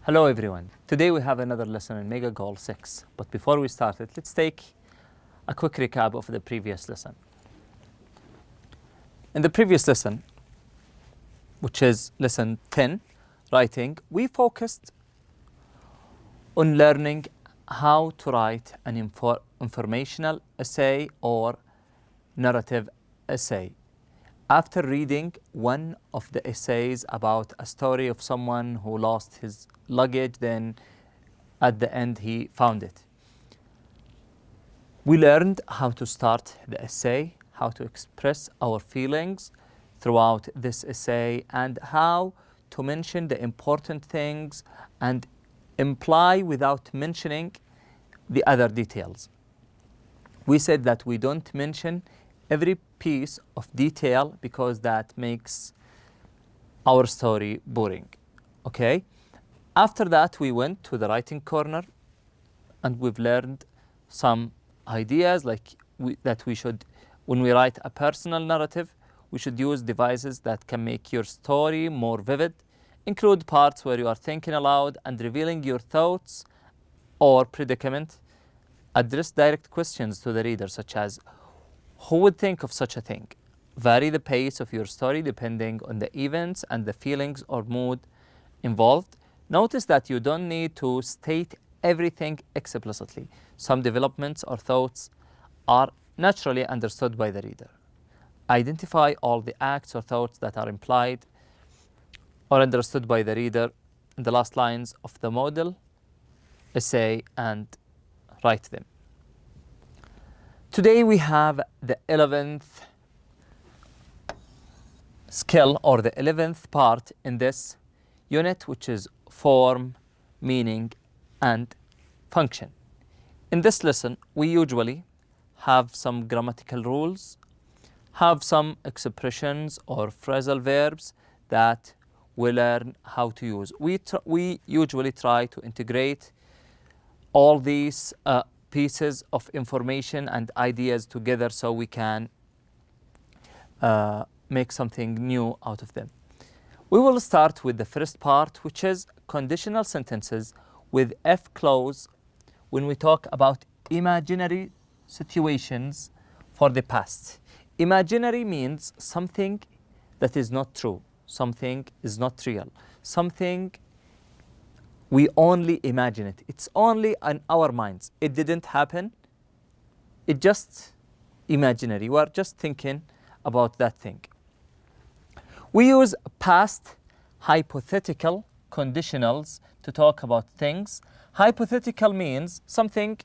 Hello everyone. Today we have another lesson in Mega Goal 6. But before we start it, let's take a quick recap of the previous lesson. In the previous lesson, which is lesson 10, writing, we focused on learning how to write an informational essay or narrative essay. After reading one of the essays about a story of someone who lost his luggage, then at the end he found it. We learned how to start the essay, how to express our feelings throughout this essay, and how to mention the important things and imply without mentioning the other details. We said that we don't mention every piece of detail because that makes our story boring. Okay? After that, we went to the writing corner and we've learned some ideas like that we should, when we write a personal narrative, we should use devices that can make your story more vivid, include parts where you are thinking aloud and revealing your thoughts or predicament, address direct questions to the reader such as, who would think of such a thing? Vary the pace of your story depending on the events and the feelings or mood involved. Notice that you don't need to state everything explicitly. Some developments or thoughts are naturally understood by the reader. Identify all the acts or thoughts that are implied or understood by the reader in the last lines of the model essay and write them. Today we have the 11th skill or the 11th part in this unit, which is form, meaning, and function. In this lesson, we usually have some grammatical rules, have some expressions or phrasal verbs that we learn how to use. We usually try to integrate all these pieces of information and ideas together so we can make something new out of them. We will start with the first part, which is conditional sentences with F clause when we talk about imaginary situations for the past. Imaginary means something that is not true, something is not real, something we only imagine it. It's only in our minds. It didn't happen. It's just imaginary. We are just thinking about that thing. We use past hypothetical conditionals to talk about things. Hypothetical means something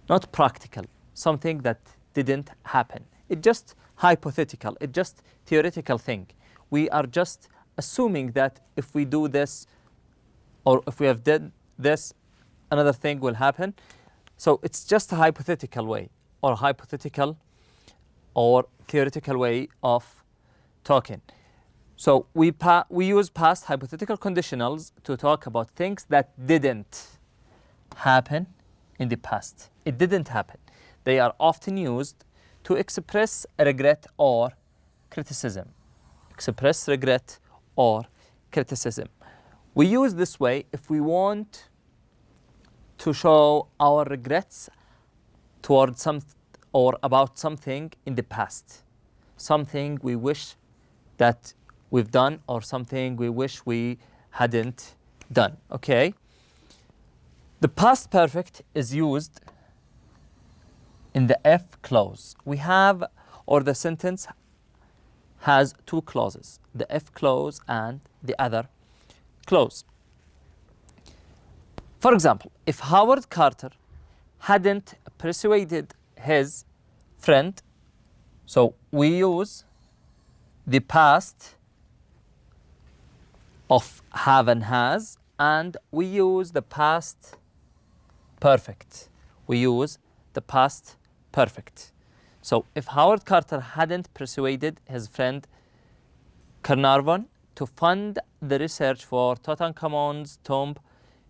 not practical, something that didn't happen. It's just hypothetical. It's just theoretical thing. We are just assuming that if we do this, or if we have done this, another thing will happen. So it's just a hypothetical way, or hypothetical or theoretical way of talking. So we use past hypothetical conditionals to talk about things that didn't happen in the past. It didn't happen. They are often used to express regret or criticism. Express regret or criticism. We use this way if we want to show our regrets towards some or about something in the past, something we wish that we've done or something we wish we hadn't done. Okay? The past perfect is used in the F clause. We have, or the sentence has two clauses, the F clause and the other clause. For example, if Howard Carter hadn't persuaded his friend, so we use the past of have and has, and we use the past perfect. We use the past perfect. So if Howard Carter hadn't persuaded his friend Carnarvon to fund the research for Tutankhamun's tomb,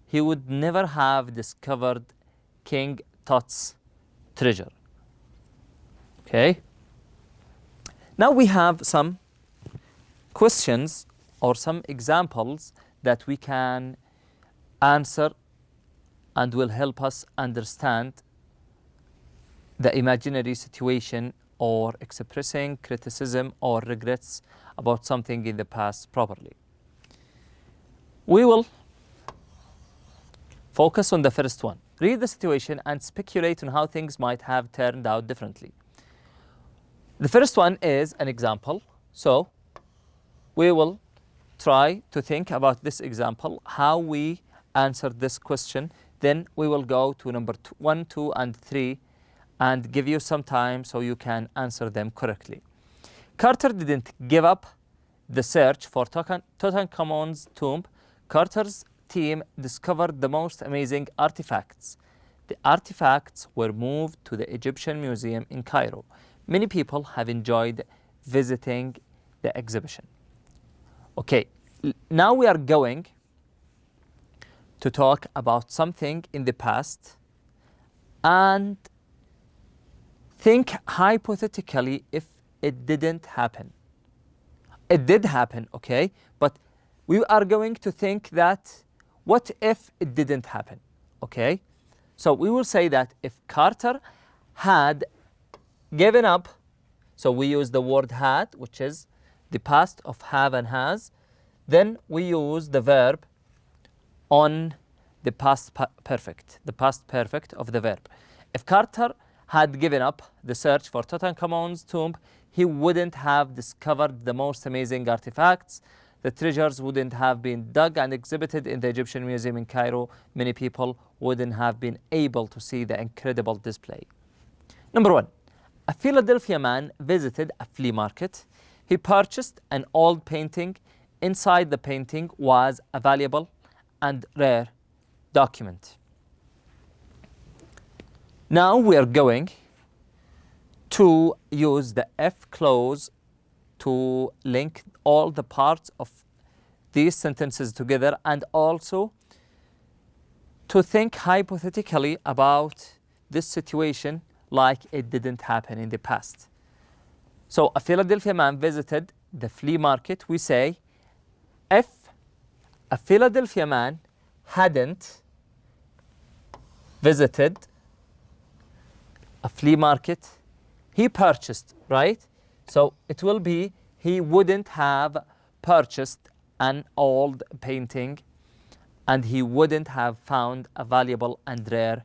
he would never have discovered King Tut's treasure. Okay? Now we have some questions or some examples that we can answer and will help us understand the imaginary situation or expressing criticism or regrets about something in the past properly. We will focus on the first one. Read the situation and speculate on how things might have turned out differently. The first one is an example. So we will try to think about this example, how we answer this question. Then we will go to number 1, 2, and 3 and give you some time so you can answer them correctly. Carter didn't give up the search for Tutankhamun's tomb. Carter's team discovered the most amazing artifacts. The artifacts were moved to the Egyptian Museum in Cairo. Many people have enjoyed visiting the exhibition. Okay, now we are going to talk about something in the past and think hypothetically if it didn't happen. It did happen, okay? But we are going to think that what if it didn't happen, okay? So we will say that if Carter had given up, so we use the word had, which is the past of have and has, then we use the verb on the past perfect, the past perfect of the verb. If Carter had given up the search for Tutankhamun's tomb, he wouldn't have discovered the most amazing artifacts. The treasures wouldn't have been dug and exhibited in the Egyptian Museum in Cairo. Many people wouldn't have been able to see the incredible display. Number 1, a Philadelphia man visited a flea market. He purchased an old painting. Inside the painting was a valuable and rare document. Now we are going to use the F clause to link all the parts of these sentences together and also to think hypothetically about this situation like it didn't happen in the past. So a Philadelphia man visited the flea market. We say if a Philadelphia man hadn't visited a flea market, he purchased, right? So it will be he wouldn't have purchased an old painting and he wouldn't have found a valuable and rare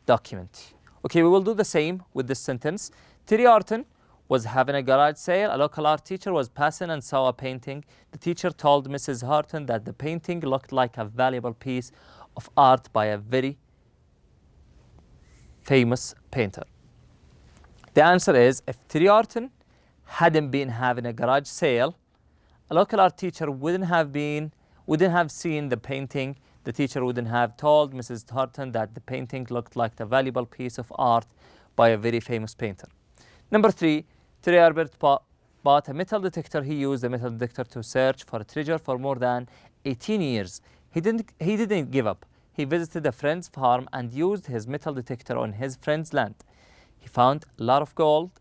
document. Okay, we will do the same with this sentence. Terry Orton was having a garage sale. A local art teacher was passing and saw a painting. The teacher told Mrs. Horton that the painting looked like a valuable piece of art by a very famous painter. The answer is, if Terry Orton hadn't been having a garage sale, a local art teacher wouldn't have seen the painting. The teacher wouldn't have told Mrs. Horton that the painting looked like a valuable piece of art by a very famous painter. Number 3, Terry Herbert bought a metal detector. He used the metal detector to search for a treasure for more than 18 years. He didn't give up. He visited a friend's farm and used his metal detector on his friend's land. He found a lot of gold.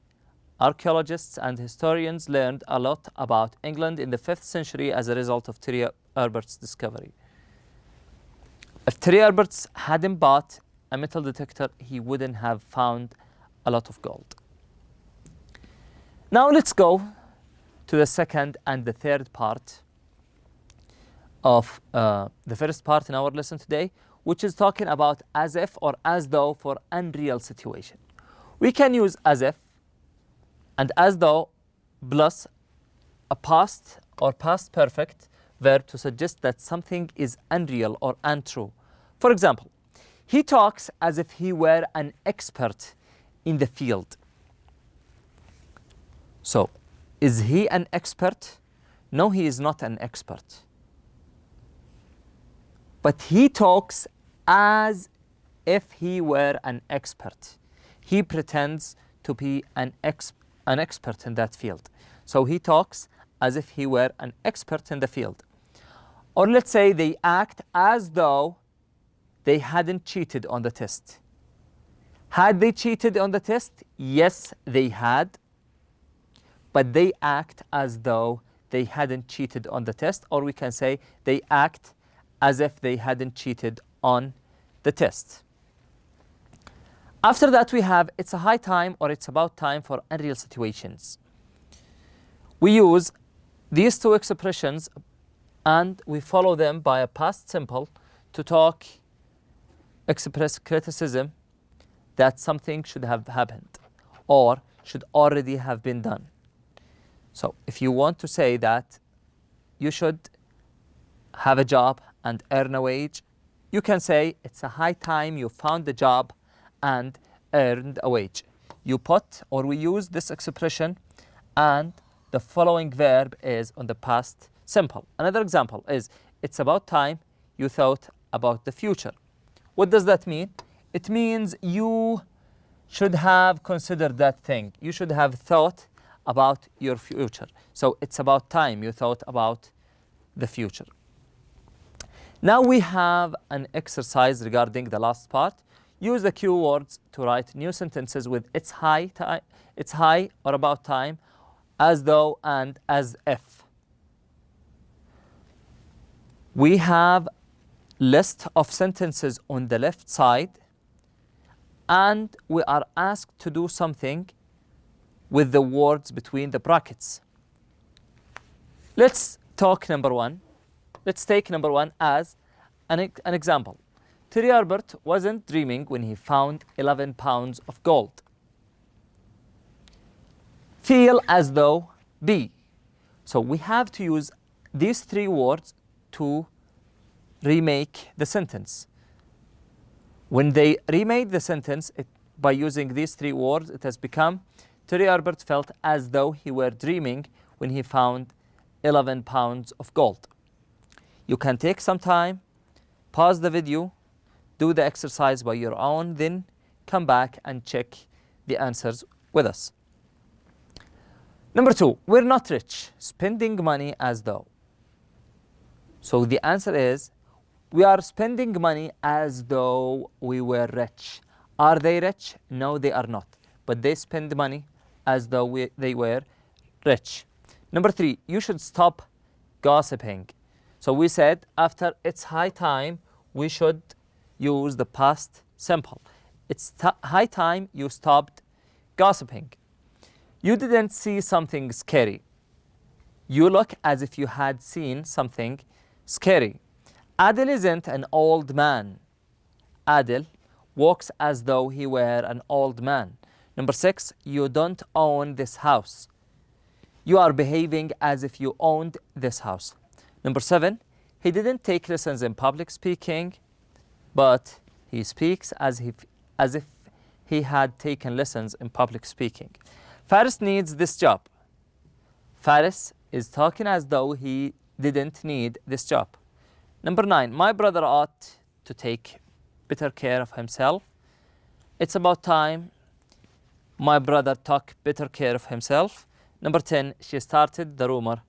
Archaeologists and historians learned a lot about England in the 5th century as a result of Terry Herbert's discovery. If Terry Herbert hadn't bought a metal detector, he wouldn't have found a lot of gold. Now let's go to the second and the third part of the first part in our lesson today, which is talking about as if or as though for unreal situation. We can use as if and as though plus a past or past perfect verb to suggest that something is unreal or untrue. For example, he talks as if he were an expert in the field. So, is he an expert? No, he is not an expert. But he talks as if he were an expert. He pretends to be an expert in that field. So he talks as if he were an expert in the field. Or let's say they act as though they hadn't cheated on the test. Had they cheated on the test? Yes, they had. But they act as though they hadn't cheated on the test. Or we can say they act as if they hadn't cheated on the test. After that, we have it's a high time or it's about time for unreal situations. We use these two expressions and we follow them by a past simple to express criticism that something should have happened or should already have been done. So if you want to say that you should have a job and earn a wage, you can say it's a high time you found a job and earned a wage. You put or we use this expression and the following verb is on the past simple. Another example is it's about time you thought about the future. What does that mean? It means you should have considered that thing. You should have thought about your future. So it's about time you thought about the future. Now we have an exercise regarding the last part. Use the cue words to write new sentences with it's high or about time, as though and as if. We have list of sentences on the left side and we are asked to do something with the words between the brackets. Let's take number one as an example. Terry Albert wasn't dreaming when he found 11 pounds of gold. Feel as though be. So we have to use these three words to remake the sentence. When they remade the sentence by using these three words, it has become Terry Albert felt as though he were dreaming when he found 11 pounds of gold. You can take some time, pause the video, do the exercise by your own, then come back and check the answers with us. Number two, we're not rich, spending money as though. So the answer is, we are spending money as though we were rich. Are they rich? No, they are not. But they spend money as though they were rich. Number three, you should stop gossiping. So we said after it's high time, we should use the past simple. It's high time you stopped gossiping. You didn't see something scary. You look as if you had seen something scary. Adil isn't an old man. Adil walks as though he were an old man. Number six, you don't own this house. You are behaving as if you owned this house. Number seven, he didn't take lessons in public speaking, but he speaks as if he had taken lessons in public speaking. Faris needs this job. Faris is talking as though he didn't need this job. Number nine, my brother ought to take better care of himself. It's about time my brother took better care of himself. Number 10, she started the rumor,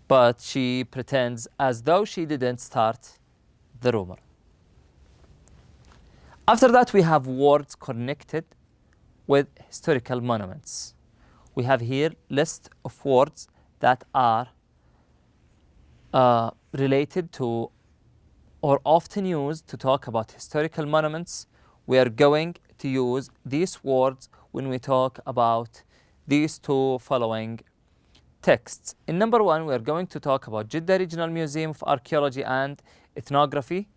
but she pretends as though she didn't start the rumor. After that, we have words connected with historical monuments. We have here list of words that are related to or often used to talk about historical monuments. We are going to use these words when we talk about these two following texts. In number one, we are going to talk about Jeddah Regional Museum of Archaeology and Ethnography.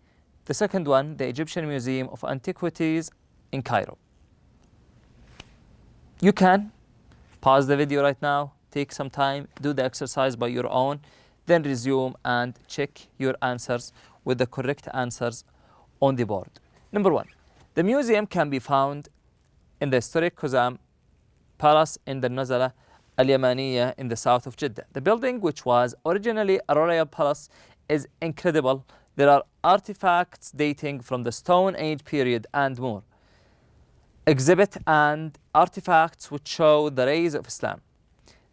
The second one, the Egyptian Museum of Antiquities in Cairo. You can pause the video right now, take some time, do the exercise by your own, then resume and check your answers with the correct answers on the board. Number one, the museum can be found in the historic Quzam Palace in the Nazala Al-Yamaniya in the south of Jeddah. The building, which was originally a royal palace, is incredible. There are artifacts dating from the Stone Age period and more. Exhibit and artifacts which show the rise of Islam.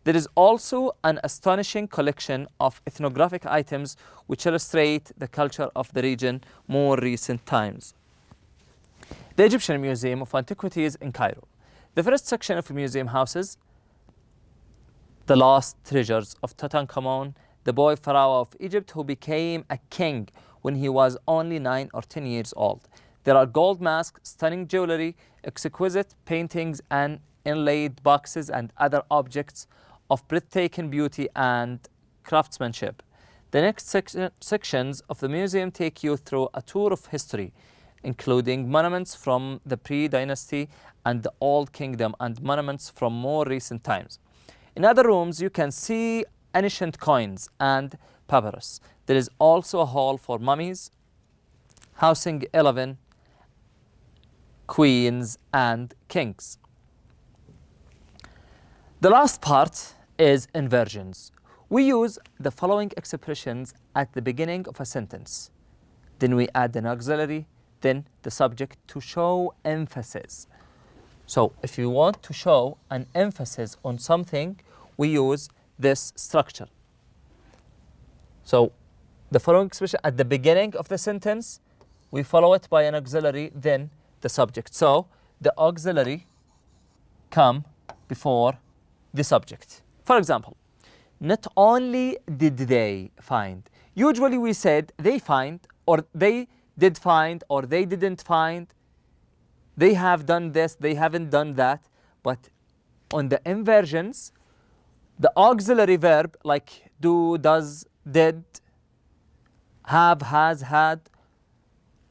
There is also an astonishing collection of ethnographic items which illustrate the culture of the region more recent times. The Egyptian Museum of Antiquities in Cairo. The first section of the museum houses the lost treasures of Tutankhamun, the boy pharaoh of Egypt who became a king when he was only 9 or 10 years old. There are gold masks, stunning jewelry, exquisite paintings, and inlaid boxes and other objects of breathtaking beauty and craftsmanship. The next sections of the museum take you through a tour of history, including monuments from the pre-dynasty and the Old Kingdom and monuments from more recent times. In other rooms, you can see ancient coins and papyrus. There is also a hall for mummies, housing 11 queens and kings. The last part is inversions. We use the following expressions at the beginning of a sentence. Then we add an auxiliary, then the subject to show emphasis. So if you want to show an emphasis on something, we use this structure. So the following expression at the beginning of the sentence, we follow it by an auxiliary, then the subject. So the auxiliary come before the subject. For example, not only did they find. Usually we said they find, or they did find, or they didn't find. They have done this, they haven't done that. But on the inversions, the auxiliary verb like do, does, did, have, has, had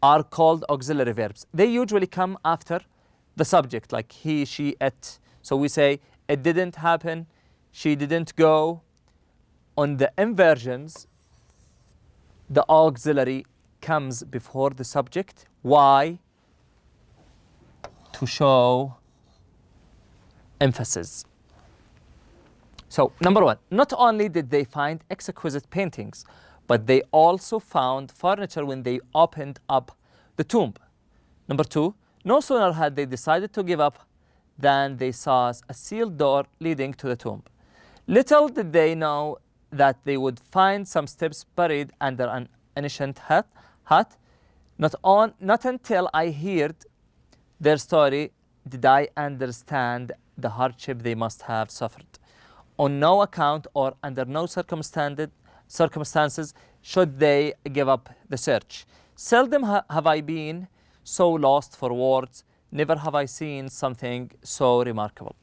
are called auxiliary verbs. They usually come after the subject like he, she, it. So we say it didn't happen, she didn't go. On the inversions, the auxiliary comes before the subject. Why? To show emphasis. So, number one, not only did they find exquisite paintings, but they also found furniture when they opened up the tomb. Number two, no sooner had they decided to give up than they saw a sealed door leading to the tomb. Little did they know that they would find some steps buried under an ancient hut. Not until I heard their story did I understand the hardship they must have suffered. On no account or under no circumstances should they give up the search. Seldom have I been so lost for words, never have I seen something so remarkable.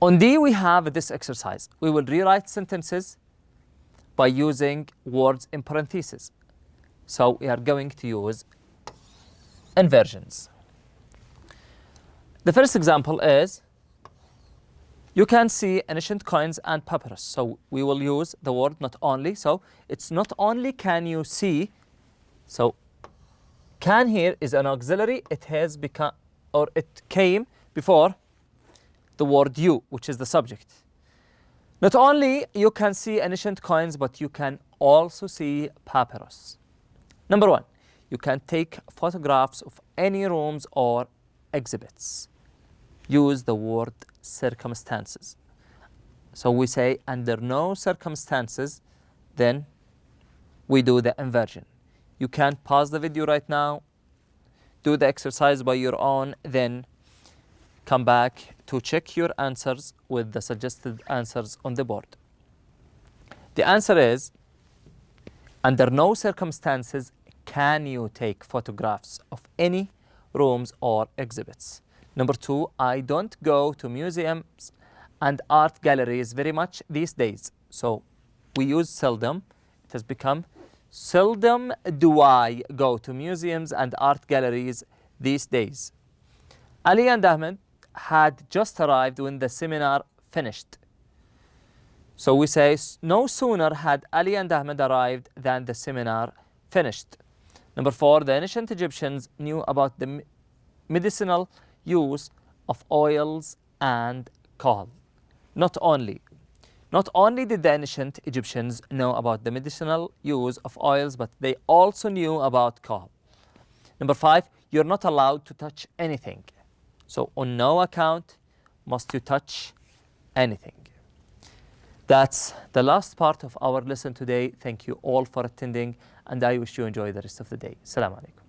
On D, we have this exercise. We will rewrite sentences by using words in parentheses. So we are going to use inversions. The first example is, you can see ancient coins and papyrus. So we will use the word not only. So it's not only can you see. So can here is an auxiliary. It has become, or it came before the word you, which is the subject. Not only you can see ancient coins, but you can also see papyrus. Number one, you can take photographs of any rooms or exhibits. Use the word circumstances. So we say under no circumstances, then we do the inversion. You can pause the video right now, do the exercise by your own, then come back to check your answers with the suggested answers on the board. The answer is, under no circumstances can you take photographs of any rooms or exhibits. Number two, I don't go to museums and art galleries very much these days. So we use seldom. It has become, seldom do I go to museums and art galleries these days. Ali and Ahmed had just arrived when the seminar finished. So we say, no sooner had Ali and Ahmed arrived than the seminar finished. Number four, the ancient Egyptians knew about the medicinal use of oils and coal. Not only did the ancient Egyptians know about the medicinal use of oils, but they also knew about coal. Number five, you're not allowed to touch anything. So on no account must you touch anything. That's the last part of our lesson today. Thank you all for attending, and I wish you enjoy the rest of the day. Assalamu alaikum.